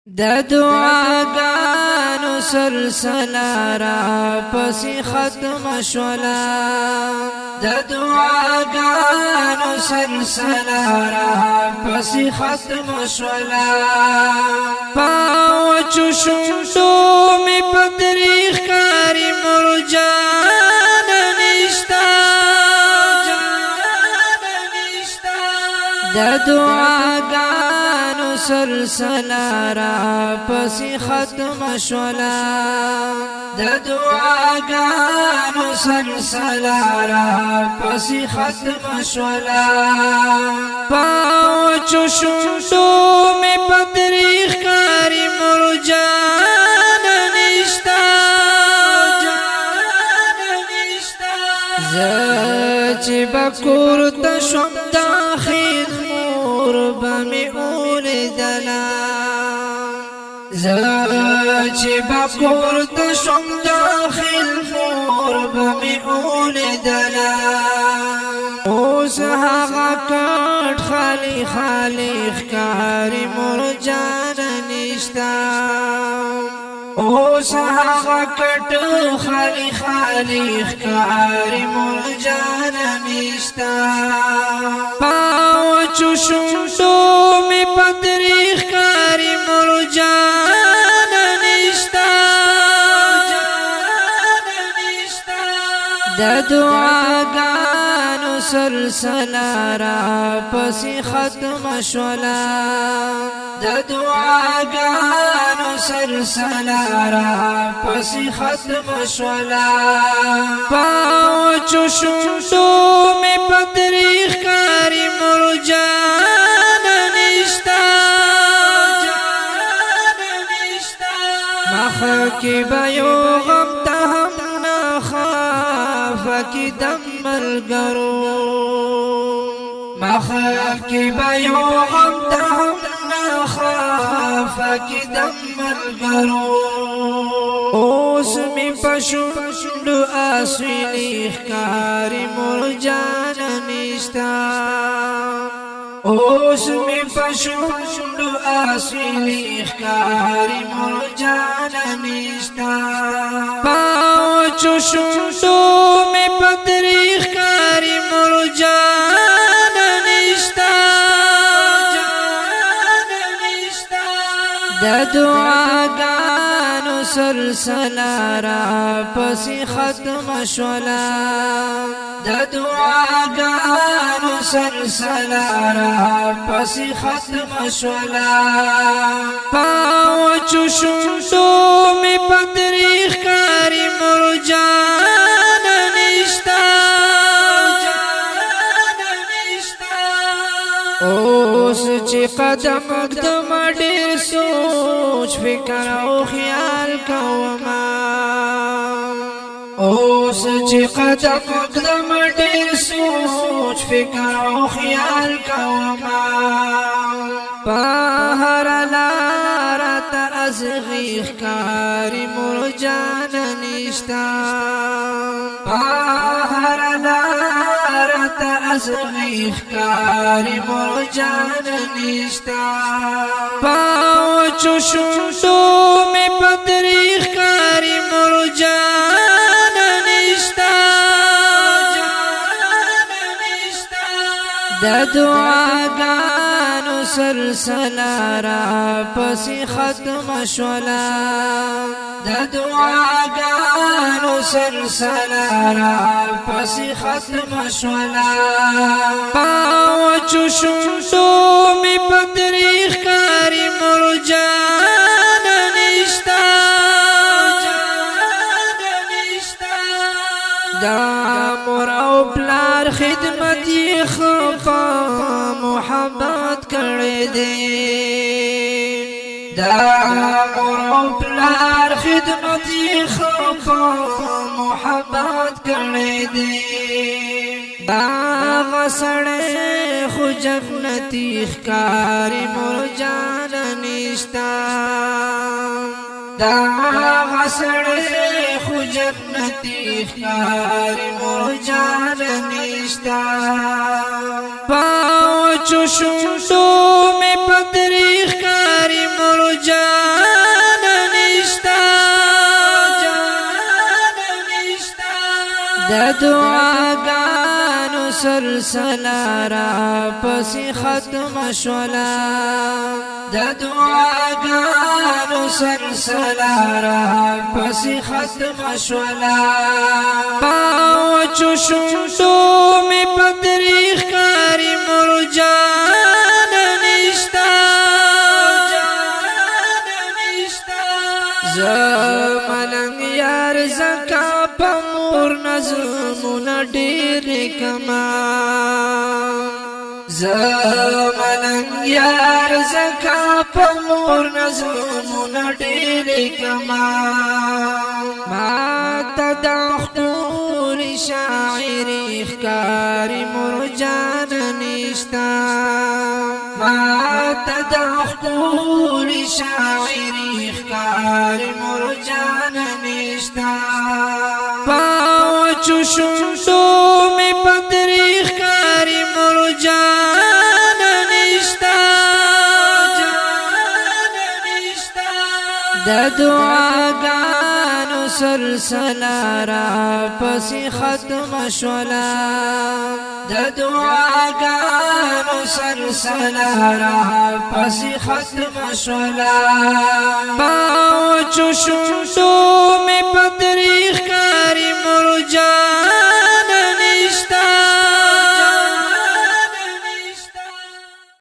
د دعاګانو سلسله را پسې ختم شولا د دعاګانو سلسله را پسې ختم شولا پاوچو شوندو می پدریخ کاری مرجان نشتا د دعاګانو سلسله را پسې ختم شولا د دعاګانو سلسله را پسې ختم شولا پاوچو شوندو می پدریخ کاری مرجان نشتا زچ بکور تشم داخل مور بمی اولیدلا زچ بکور تشم داخل مور بمی اولیدلا اوس هغه کټ خالی خالی ښکاری مرجان نشتا اوس هغه کټ خالی خالی ښکاری مرجان نشتا پاوچو شوندو می پدریخ کاری مرجان نشتا د دعاګانو سلسله را پسې ختم شولا د دعاګانو سلسله را پسې ختم شولا پاوچو شوندو می پدریخ کاری مرجان نشتا مخ کې به یو غم ته هم نه خافه دم ملګرو مخ کې به یو غم ته هم نه خافه دم ملګرو اوس می پښوندو اسویلی ښکاری مرجان نشتا اوس می پښوندو اسویلی ښکاری مرجان نشتا پاوچو شوندو می پدریخ کاری مرجان نشتا د دعاګانو سلسله را پسې ختم شولا د دعاګانو سلسله را پسې ختم شولا پاوچو شوندو می پدریخ کاری مرجان نشتا اوس چې قدم اقدم ډېر سوچ فکر او خیال کوما اوس چې قدم اقدم ډېر سوچ فکر او خیال کوما په هر لار ته ازغی ښکاری مرجان نشتا په هر لار ته ازغی ښکاری مرجان نشتا پاوچو شوندو می پدریخ کاری مرجان نشتا د دعاګانو سلسله را پسې ختم شولا د دعاګانو سلسله را پسې ختم شولا پاوچو شوندو می پدریخ کاری مرجان نشتا دا مور او پلار خدمت یې خفا محبت کړی دی دا مور او پلار خدمت یې خفا محبت کړی دی دا غسړې خو جنتی ښکاری مرجان نشتا دا غسړې خو جنتی ښکاری مرجان نشتا پاوچو شوندو می پدریخ کاری مرجان د دعاګانو سلسله را پسې ختم شولا د دعاګانو سلسله را پسې ختم شولا پاوچو شوندو می پتریخ کاری مرجان نشتا زملنګ یار زکا پمور نظمون ډېر کما زملنګ یار زکا پمور نظمون ډېر کما ما تدخور شاعری ښکاری مرجان نشتا ما تدخور شاعری ښکاری مرجان نشتا پاوچو شوندو می پتریخ کاری مرجان نشتا د دعاګانو سلسله را پسې ختم شولا د دعاګانو سلسله را پسې ختم شولا پاوچو شوندو می